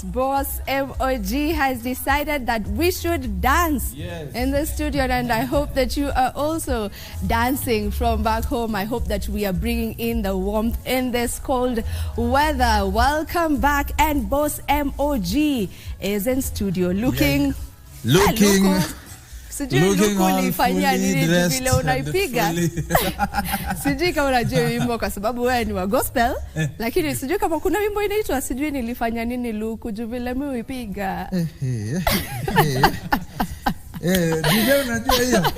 Yes, boss MOG has decided that we should dance in the studio, and I hope that you are also dancing from back home. I hope that we are bringing in the warmth in this cold weather. Welcome back, and boss MOG is in studio looking looking all fully dressed unaipiga. Sijui kama unajua wimbo kwa sababu wewe ni wa gospel, lakini sijui kama kuna wimbo inaitwa sijui nilifanya nini luku juvile mimi uipiga. Ndio unajua hiyo.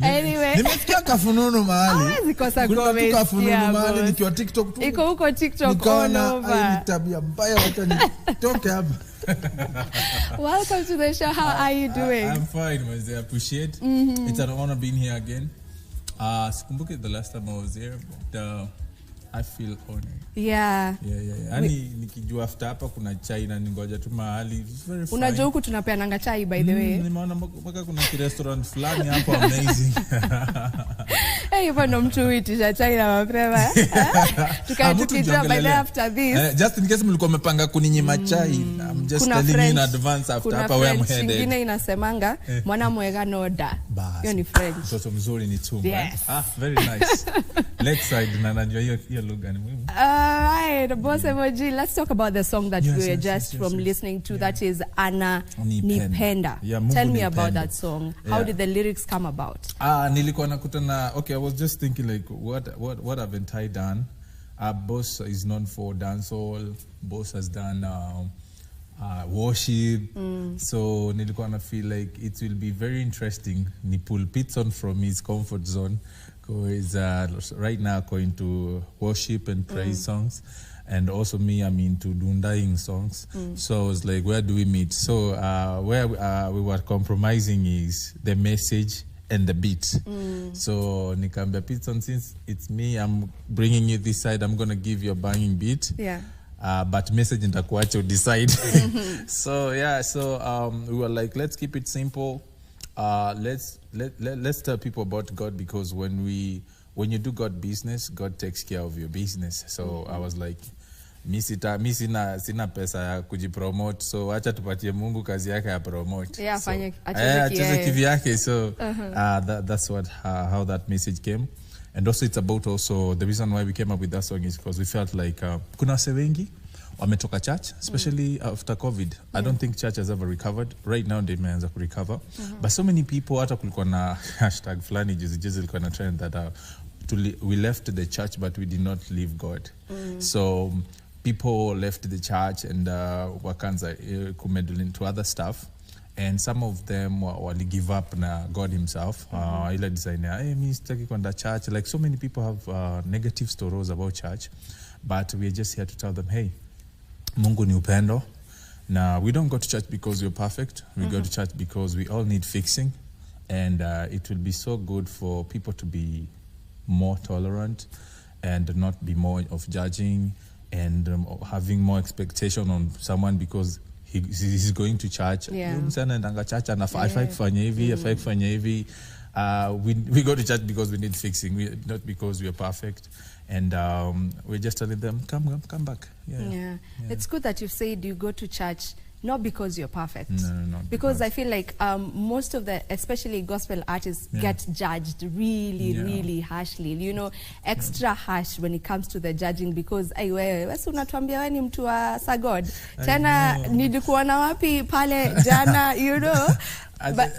Anyway, nimesikia kafununu mahali. Zikosa comment. Kafununu mahali nikiwa TikTok tu. Iko huko TikTok all over. Ni tabia mbaya wacha nitoke hapa. Welcome to the show. How are you doing? I'm fine, I appreciate. It's an honor being here again. Sikumbuki the last time I was here, but I feel honored. Yeah. Ani nikijua after hapa kuna chai na ningoja tu mahali. It's very fine. Unajua huku tunapeana chai by the way. Nimeona mpaka kuna restaurant fulani hapo amazing. Hivyo ndo mtu huitisha chai na mapema. Tukijua by the after this. Just in case mlikuwa mmepanga kuninyima chai, I'm just telling you in advance after hapa where I'm headed. Nyingine inasemanga mwana mwega noda. Hiyo ni French. Mtoto mzuri ni tu. Yes. Very nice. Lakeside na najua hiyo lugha ni muhimu. Alright, boss MOG, let's talk about the song that we were just listening to. That is Ana Nipenda. Tell me about that song. How did the lyrics come about? Nilikuwa nakutana, okay, I was just thinking like what haven't I done? Boss is known for dancehall. Boss has done worship. So nilikuwa na feel like it will be very interesting. Ni pull Pitson from his comfort zone. Is right now going to worship and praise songs, and also me, I'm into dundaing songs. So I was like, where do we meet? So where we were compromising is the message and the beat. So Nikambia Pitson, since it's me, I'm bringing you this side, I'm gonna give you a banging beat. But message nitakuacha decide. So we were like, let's keep it simple. Let's tell people about God, because when you do God business, God takes care of your business. So I was like, mi sina pesa ya kujipromote, so acha tupatie Mungu kazi yake ya promote. Acheze kivyake. So that's how that message came. And also it's about the reason why we came up with that song is because we felt like kuna wase wengi wametoka church, especially after COVID. I don't think church has ever recovered. Right now they may have recover. But so many people, hata kulikuwa na hashtag fulani juzi ilikuwa na trend that we left the church but we did not leave God. So people left the church and wakanza kumedule into other stuff. And some of them wali give up na God himself. Ila designer, mi sitaki kwenda church. Like so many people have negative stories about church. But we're just here to tell them, hey, Mungu ni upendo. Now, we don't go to church because we're perfect. We go to church because we all need fixing. And it will be so good for people to be more tolerant and not be more of judging and having more expectation on someone because he's going to church. We go to church because we need fixing, not because we're perfect. And we're just telling them, come back. It's good that you've said you go to church not because you're perfect. No, because I feel like most of the, especially gospel artists, get judged really harshly. You know, extra harsh when it comes to the judging because wewe unatuambia wewe ni mtu wa sagod. Tena nilikuona wapi pale jana, you know. But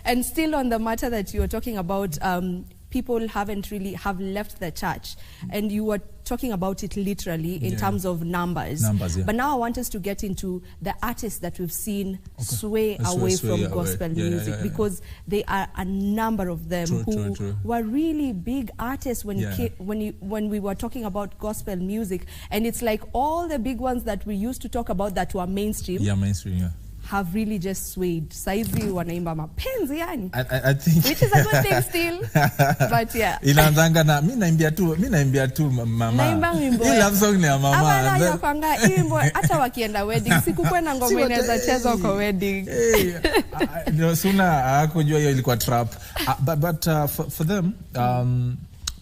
and still on the matter that you were talking about, people have left the church, and you were talking about it literally in terms of numbers. But now I want us to get into the artists that we've seen sway away from gospel music, because there are a number of them who were really big artists when we were talking about gospel music, and it's like all the big ones that we used to talk about that were mainstream. Have really just swayed. Saizi wanaimba mapenzi yani. I think which is a good thing still. But inaanzanga na mimi naimbia tu mama. Naimba wimbo. Hii love song ni ya mama. Ama kwanga wimbo hata wakienda wedding. Sikukuwa na ngoma inaweza chezwa kwa wedding. Ndio suna hakujua hiyo ilikuwa trap. But for them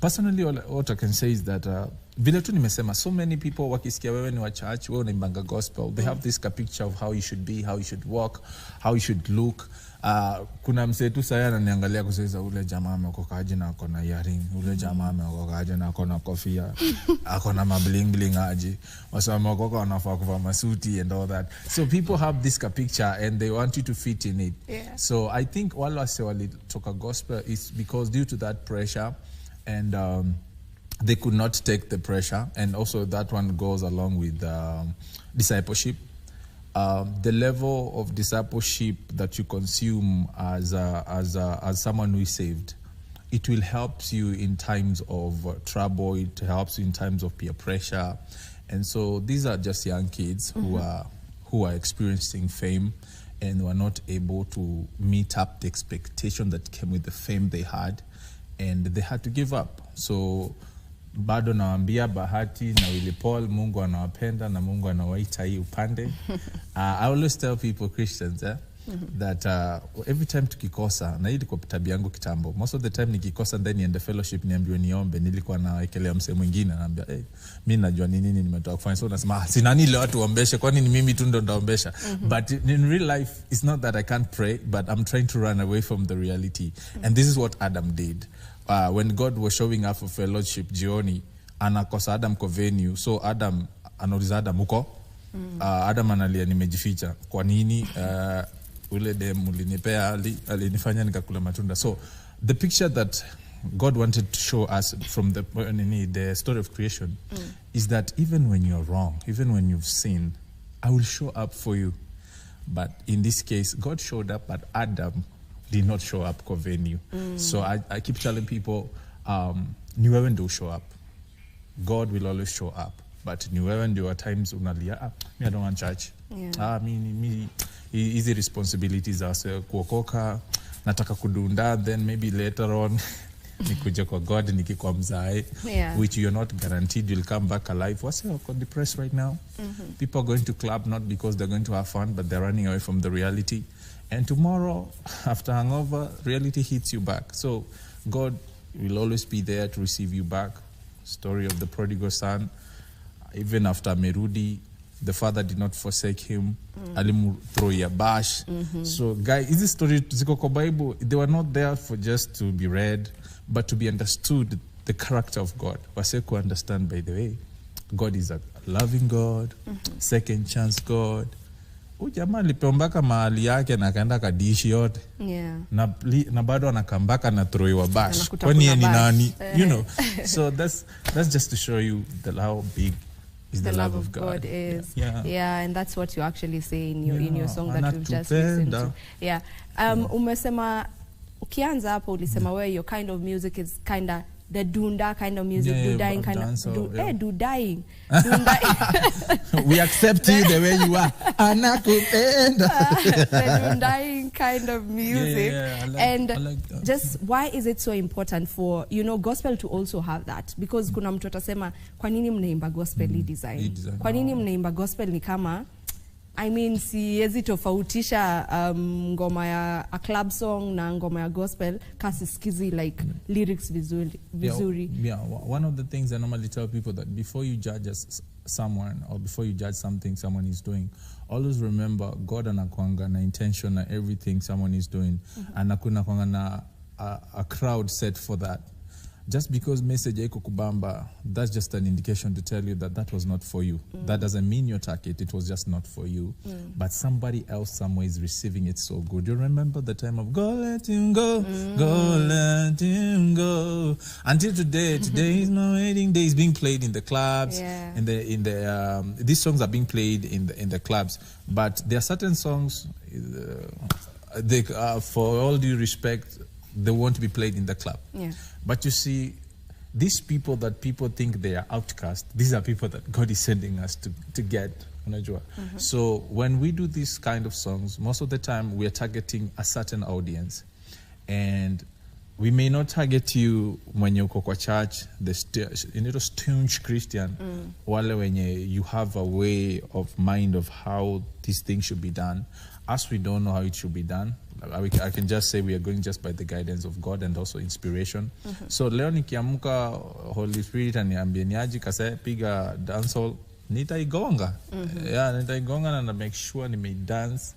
Personally, what I can say is that vile tu nimesema, so many people wakisikia wewe ni wa church, wewe unaimbanga gospel, they have this picture of how you should be, how you should walk, how you should look. Kuna msee tu saya ananiangalia kusema ule jamaa ameokokaje na ako na earring, ule jamaa ameokokaje na ako na kofia, ako na mabling bling aje, wasa ameokoka wanafaa kuvaa masuti and all that. So people have this picture and they want you to fit in it. Yeah. So I think wale wase walitoka gospel is because due to that pressure, and they could not take the pressure, and also that one goes along with discipleship. The level of discipleship that you consume as someone who is saved, it will help you in times of trouble. It helps you in times of peer pressure, and so these are just young kids who are experiencing fame, and were not able to meet up the expectation that came with the fame they had, and they had to give up. So bado nawaambia Bahati na Willy Paul, Mungu anawapenda na Mungu anawaita hii upande. I always tell people, Christians, that every time tukikosa, na hii kwa tabia yangu kitambo, most of the time nikikosa then niende fellowship niambiwe niombe, nilikuwa nawekelea msee mwingine naambia mimi najua nini nimetoka kufanya, so nasema si nani leo tuombeshe, kwani ni mimi tu ndo ndaombesha. But in real life it's not that I can't pray, but I'm trying to run away from the reality. And this is what Adam did. When God was showing up for fellowship jioni, anakosa Adam kwa venue, so Adam anauliza Adam uko? Adam analia nimejificha. Kwa nini? Ule dem ulinipea alinifanya nikakula matunda. So the picture that God wanted to show us from the story of creation is that even when you're wrong, even when you've sinned, I will show up for you. But in this case, God showed up, but Adam did not show up kwa venue. So I keep telling people, ni wewe ndio show up. God will always show up. But ni wewe ndio at times unalia, me I don't want church. Me easy responsibilities as kuokoka, nataka kudunda, then maybe later on nikuje kwa God nikikuwa mzae, which you're not guaranteed you'll come back alive. What's depressed right now? People are going to club not because they're going to have fun, but they're running away from the reality. And tomorrow, after hangover, reality hits you back. So God will always be there to receive you back. Story of the prodigal son. Even after Merudi, the father did not forsake him. Alimu throw ya bash. So guys, this story ziko kwa Bible, they were not there for just to be read, but to be understood, the character of God. Wase ku understand, by the way, God is a loving God, second chance God. Jamaa alipombaka mahali yake na kaenda kadishi yote. Na bado anakambaka na throw bash. Kwani yeye ni nani? You know. So that's just to show you how big is the love of God is. Yeah, and that's what you actually say in your song that we've just listened to. Yeah. Umesema ukianza hapo ulisema where your kind of music is kind of the dunda kind of music, dudaing kind of dudaing. We accept you the way you are. Anakupenda. The dudaing kind of music. I like that. Just why is it so important for gospel to also have that? Because kuna mtu atasema kwa nini mnaimba gospel design? Kwa nini mnaimba gospel ni kama siwezi tofautisha ngoma ya a club song na ngoma ya gospel kasi skizi like lyrics vizuri. One of the things I normally tell people that before you judge someone or before you judge something someone is doing, always remember God anakuanga na intention na everything someone is doing. Anakuanga na a crowd set for that. Just because message haiko kubamba, that's just an indication to tell you that was not for you. That doesn't mean your target, it was just not for you. But somebody else somewhere is receiving it so good. You remember the time of go let him go, go let him go. Until today is my wedding day, is being played in the clubs. These songs are being played in the clubs. But there are certain songs, for all due respect, they won't be played in the club. But you see, these people that people think they are outcast, these are people that God is sending us to get. So when we do these kind of songs, most of the time we are targeting a certain audience. And we may not target you when you go to church, the staunch Christian, wale when you have a way of mind of how these things should be done. As we don't know how it should be done, I can just say we are going just by the guidance of God and also inspiration. So leo nikiamka Holy Spirit aniambie niaje kase piga dancehall, nitaigonga. Yeah, nitaigonga na make sure ni may dance.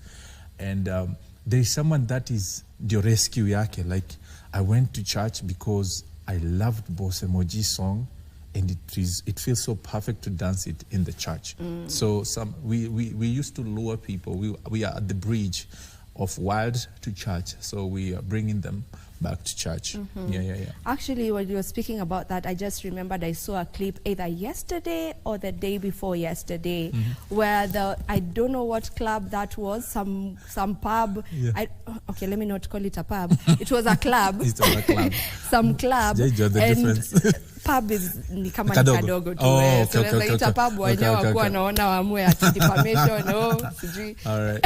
And there is someone that is the rescue yake. Like, I went to church because I loved Boss MOG's song, and it feels so perfect to dance it in the church. So we used to lure people. We are at the bridge of wild to church, so we are bringing them back to church. Yeah. Actually, when you were speaking about that, I just remembered I saw a clip either yesterday or the day before yesterday, where I don't know what club that was, some pub. Yeah. Okay, let me not call it a pub. It was a club. It's a club. Some club. The difference. Pub is ni kama Kadogo. ni kadogo tu. Oh, So there's like a pub wenyewe wakuwa naona wamwe ati defamation, sijui. All right.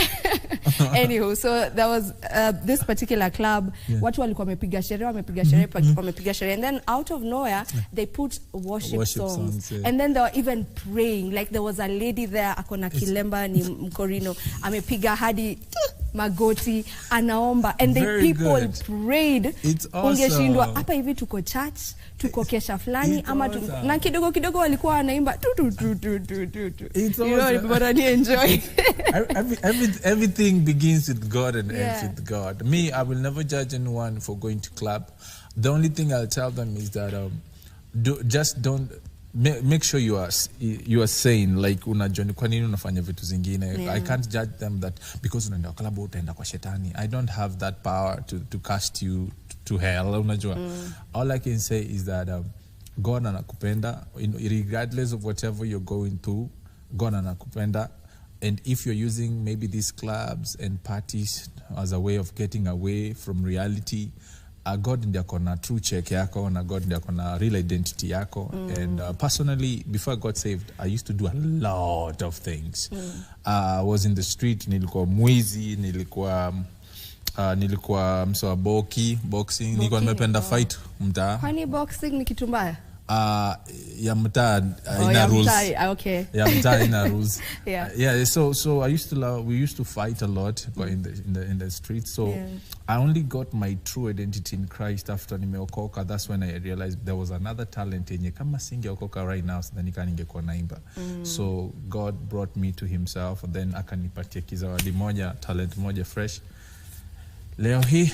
Anywho, so there was this particular club. Watu walikuwa wamepiga sherehe, and then out of nowhere they put worship songs. Yeah. And then they were even praying. Like there was a lady there, akona kilemba ni mkorino, amepiga hadi magoti anaomba, and the people good. Prayed. It's awesome. Ungeshindwa hapa hivi tuko church, tuko kesha fulani ama na kidogo walikuwa wanaimba tu. It's awesome. But I enjoy. Everything begins with God and ends with God. Me, I will never judge anyone for going to club. The only thing I'll tell them is that just don't make sure you are sane. Like unajua kwa nini unafanya vitu zingine. I can't judge them that because unaenda club utaenda kwa shetani. I don't have that power to cast you to hell. Unajua. All I can say is that God anakupenda, regardless of whatever you're going through. God anakupenda. And if you're using maybe these clubs and parties as a way of getting away from reality, God ndiye akona true check yako, na God ndiye akona real identity yako. And personally, before I got saved, I used to do a lot of things. I was in the street, nilikuwa mwizi, nilikuwa msoa boxing, nilikuwa nimependa fight mtaa. Kwani boxing ni kitu mbaya? Ya mtaa ina rules. Okay. Ya mtaa ina rules. Yeah. So we used to fight a lot in the streets. So I only got my true identity in Christ after nimeokoka. That's when I realized there was another talent yenye kama singeokoka right now sidhani ningekuwa naimba. So God brought me to himself, and then akanipatia kizawadi moja, talent moja fresh. Leo hii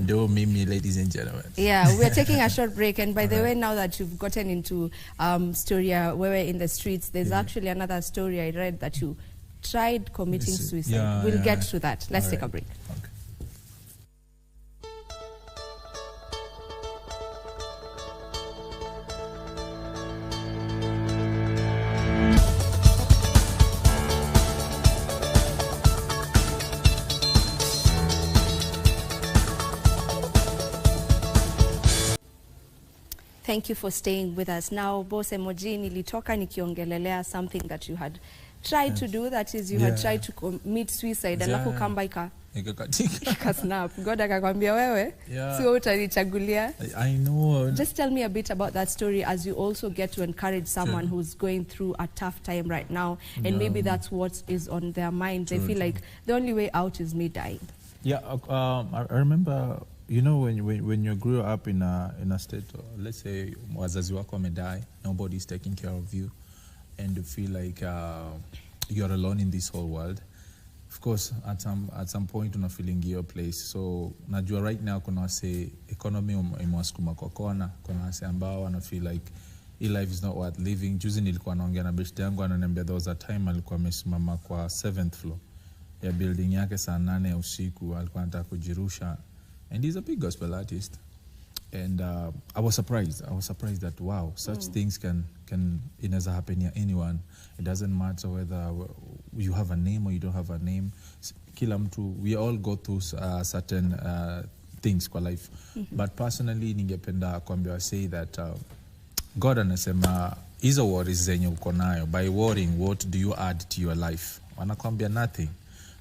do mimi, ladies and gentlemen. Yeah, we're taking a short break, and by the way, now that you've gotten into story where we're in the streets, there's actually another story I read that you tried committing suicide. We'll get to that. Let's take a break. Okay. Thank you for staying with us. Now, Boss MOG, nilitoka nikiongelelea something that you had tried to do, that is you had tried to commit suicide, alafu kamba ikasnap. God akakwambia wewe, sio utanichagulia. I know. Just tell me a bit about that story as you also get to encourage someone who's going through a tough time right now, and maybe that's what is on their mind. They feel like the only way out is me dying. Yeah, I remember, you know, when you grew up in a state, let's say wazazi wako wamedai, nobody's taking care of you, and you feel like you're alone in this whole world. Of course, at some point una feeling your place. So najua right now kuna wase economy imewasukuma kwa kona, kuna wase ambao wana feel like life is not worth living. Juzi nilikuwa naongea na best yangu, ananiambia there was a time alikuwa amesimama kwa 7th floor ya building yake saa 8 ya usiku, alikuwa anataka kujirusha. And he's a big gospel artist. And I was surprised that, wow, such things can inaweza happen ya anyone. It doesn't matter whether you have a name or you don't have a name. Kila mtu, we all go through certain things kwa life. But personally, ningependa kuambia say that God anasema hizo worries zenye uko nayo, by worrying, what do you add to your life? Wanakuambia nothing.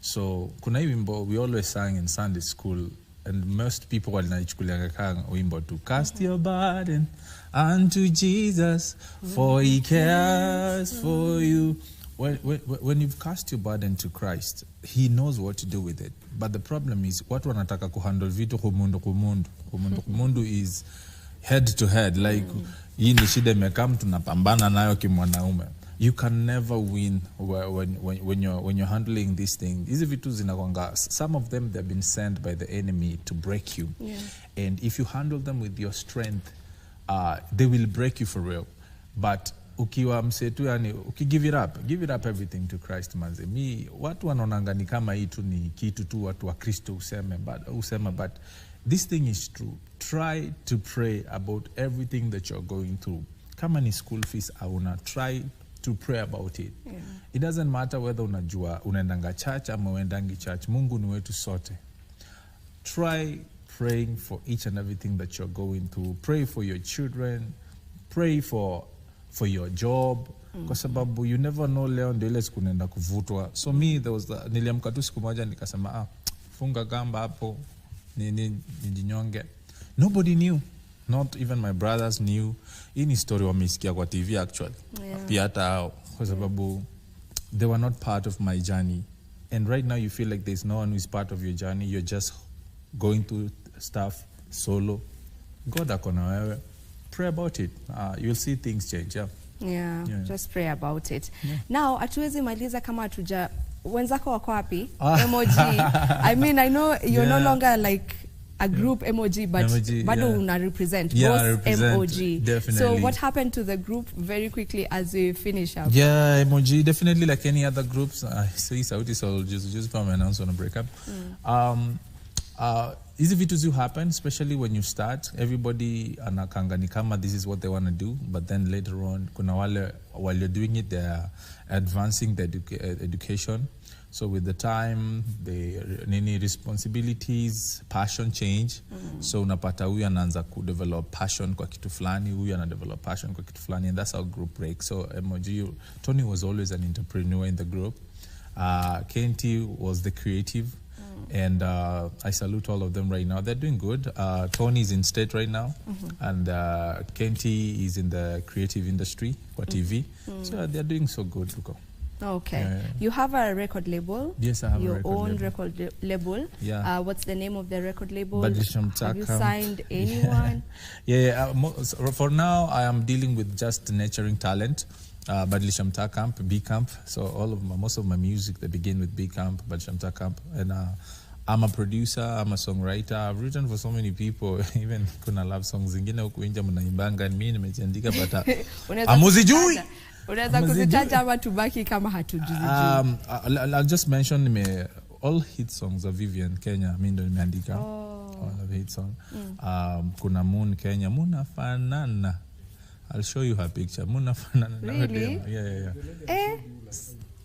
So kuna hii wimbo we always sang in Sunday school, and most people walinachukulia kama wimbo to cast your burden unto Jesus, for he cares for you. when you've cast your burden to Christ, he knows what to do with it. But the problem is, watu wanataka kuhandle vitu kumundu is head to head. Like, hii ni shida imekam, tunapambana nayo kimwanaume. You can never win when you're handling this thing. Hizi vitu zinakwanga, some of them, they've been sent by the enemy to break you. Yeah. And if you handle them with your strength, they will break you for real. But ukiwa msetu, yani, give it up everything to Christ, manze. Watu wanaonanga ni kama hii tu ni kitu tu watu wa Kristo usema, but this thing is true. Try to pray about everything that you're going through. Kama ni school fees, try to pray about it. Yeah. It doesn't matter whether unajua unaendanga church ama uendangi church. Mungu ni wetu sote. Try praying for each and everything that you're going through. Pray for your children. Pray for your job. Kwa sababu you never know leo ndio ile siku naenda kuvutwa. So me, niliamka tu siku moja nikasema, funga gamba hapo, nijinyonge. Nobody knew. Not even my brothers knew. Hii ni story wamesikia kwa TV actually. Pia hata kwa sababu they were not part of my journey. And right now you feel like there's no one who is part of your journey. You're just going through stuff solo. God akona wewe. Pray about it. You'll see things change. Yeah, just pray about it. Now, hatuwezi maliza kama hatuja wenzako wako wapi? MOG. I mean, I know you're no longer like a group MOG, but bado una represent both MOG. Definitely. So what happened to the group very quickly as we finish up? Yeah, MOG, definitely like any other groups. See, Saudi Soul just from announce on a breakup. Easy vitus you happen, especially when you start. Everybody anakanga ni kama this is what they want to do, but then later on, kuna wale, while you're doing it, they're advancing the education. So with the time, the responsibilities, passion change. So unapata huyu anaanza develop passion kwa kitu fulani, huyu ana develop passion kwa kitu fulani, and that's how group breaks. So MOG, Tony was always an entrepreneur in the group. KNT was the creative. And I salute all of them right now. They're doing good. Tony is in state right now, and KNT is in the creative industry for TV. So they're doing so good, Luko. Okay. You have a record label. Yes, I have your a record own label. record label. Yeah. What's the name of the record label? Have you signed anyone? For now, I am dealing with just nurturing talent. Badlishamta Camp, B Camp. So most of my music, they begin with B Camp, Badlishamta Camp. And I'm a producer, I'm a songwriter. I've written for so many people, even kuna love songs zingine huku nje mnaimbanga and mimi nimeziandika but amuzijui. Unaweza kuzitaja ama tubaki kama hatujui? I'll just mention all hit songs of Vivian Kenya, mimi ndo nimeandika. All of hit song. Kuna Moon Kenya, Munafanana. I'll show you her picture. Munafanana. Really? Yeah.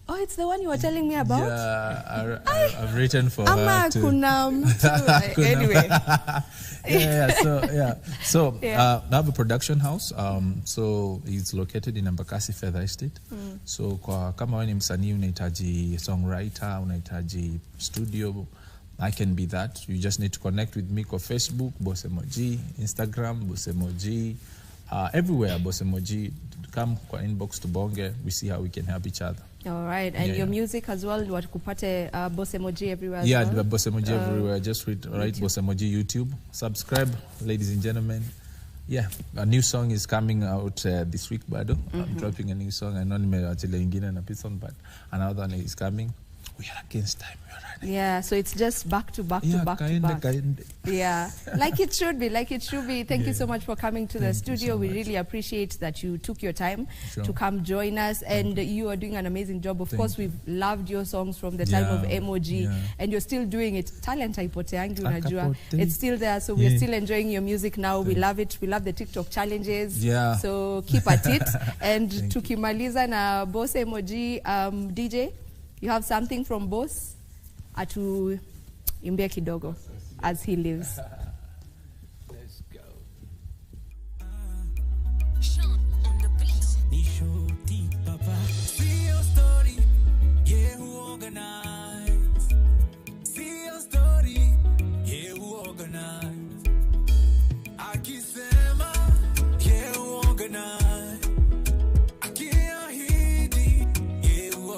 Oh, it's the one you were telling me about? Yeah, I've written for her too. Anyway. So I have a production house. So it's located in Embakasi Feather Estate. So kama wewe ni msanii unahitaji songwriter, unahitaji studio, I can be that. You just need to connect with me on Facebook, Boss MOG, Instagram, Boss MOG, everywhere, Boss MOG. Come inbox to Bonge. We see how we can help each other. All right, and your music as well. What kupate Boss MOG everywhere? As well? Boss MOG everywhere. Just write Boss MOG YouTube. Subscribe, ladies and gentlemen. Yeah, a new song is coming out this week, Bado. I'm dropping a new song. I know nimeachile ingine na pison, but another one is coming. We are against time. We are running. Yeah, so it's just back to back to back to back. Yeah, like it should be. Thank you so much for coming to the studio. We really appreciate that you took your time to come join us, and you are doing an amazing job. Of course, we've loved your songs from the time of MOG, and you're still doing it. Talent haipoteangi unajua. It's still there, so we're still enjoying your music now. We love it. We love the TikTok challenges. Yeah. So keep at it. And tukimaliza na Boss MOG, DJ, you have something from Boss? Atu imbia kidogo as he lives. Let's go. Sean on the beat. Nishoti papa. See your story. Yeah, who organize? See your story. Yeah, who organize? Akisema. Yeah, who organize? Akiahidi. Yeah, who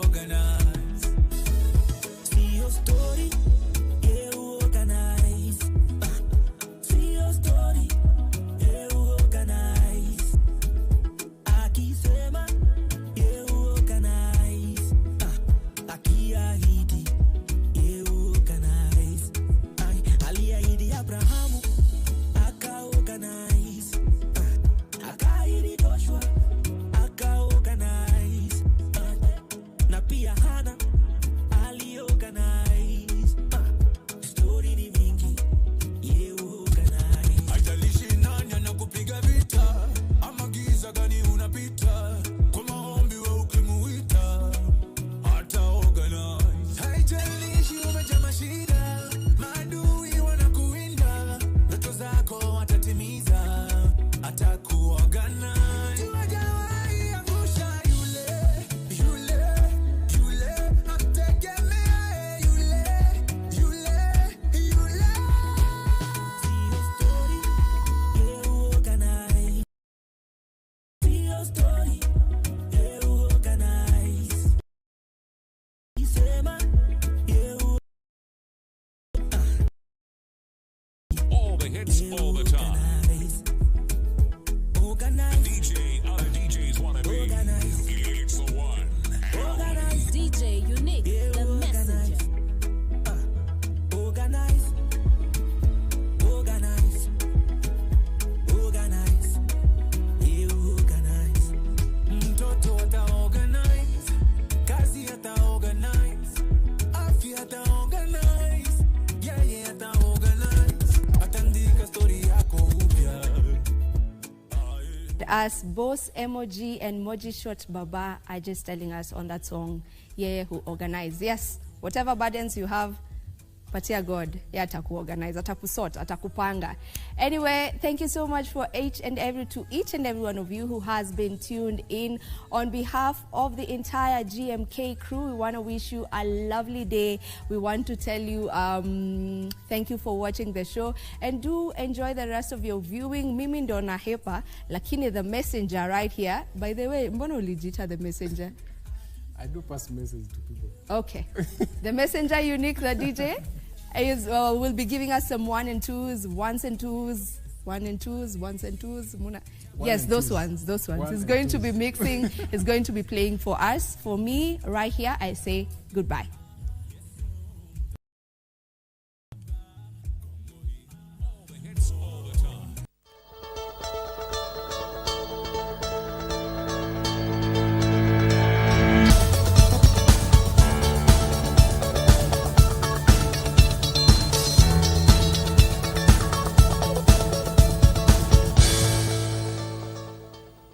hits all the time. Other DJs wanna be. It's the one. DJ Unique, the messenger. Organize. Mtoto ata organize. Kazi ata organize. Afya ata organize. Yeye ata organize. Atandika story yako upya. As both MOG and Moji Short Baba are just telling us on that song, yeah, who organize. Yes, whatever burdens you have, patia God, yeah, ataku organize, atakusort, atakupanga. Anyway, thank you so much for each and every one of you who has been tuned in. On behalf of the entire GMK crew, we want to wish you a lovely day. We want to tell you thank you for watching the show, and do enjoy the rest of your viewing. Mimi ndo nahepa, lakini the messenger right here. By the way, mbona ulijita the messenger? I do pass message to people. Okay. The messenger Unique, the DJ, will be giving us some 1 and 2s, 1s and 2s, 1 and 2s, 1s and 2s. Yes, those ones. He's going to be mixing, he's going to be playing for us. For me, right here, I say goodbye.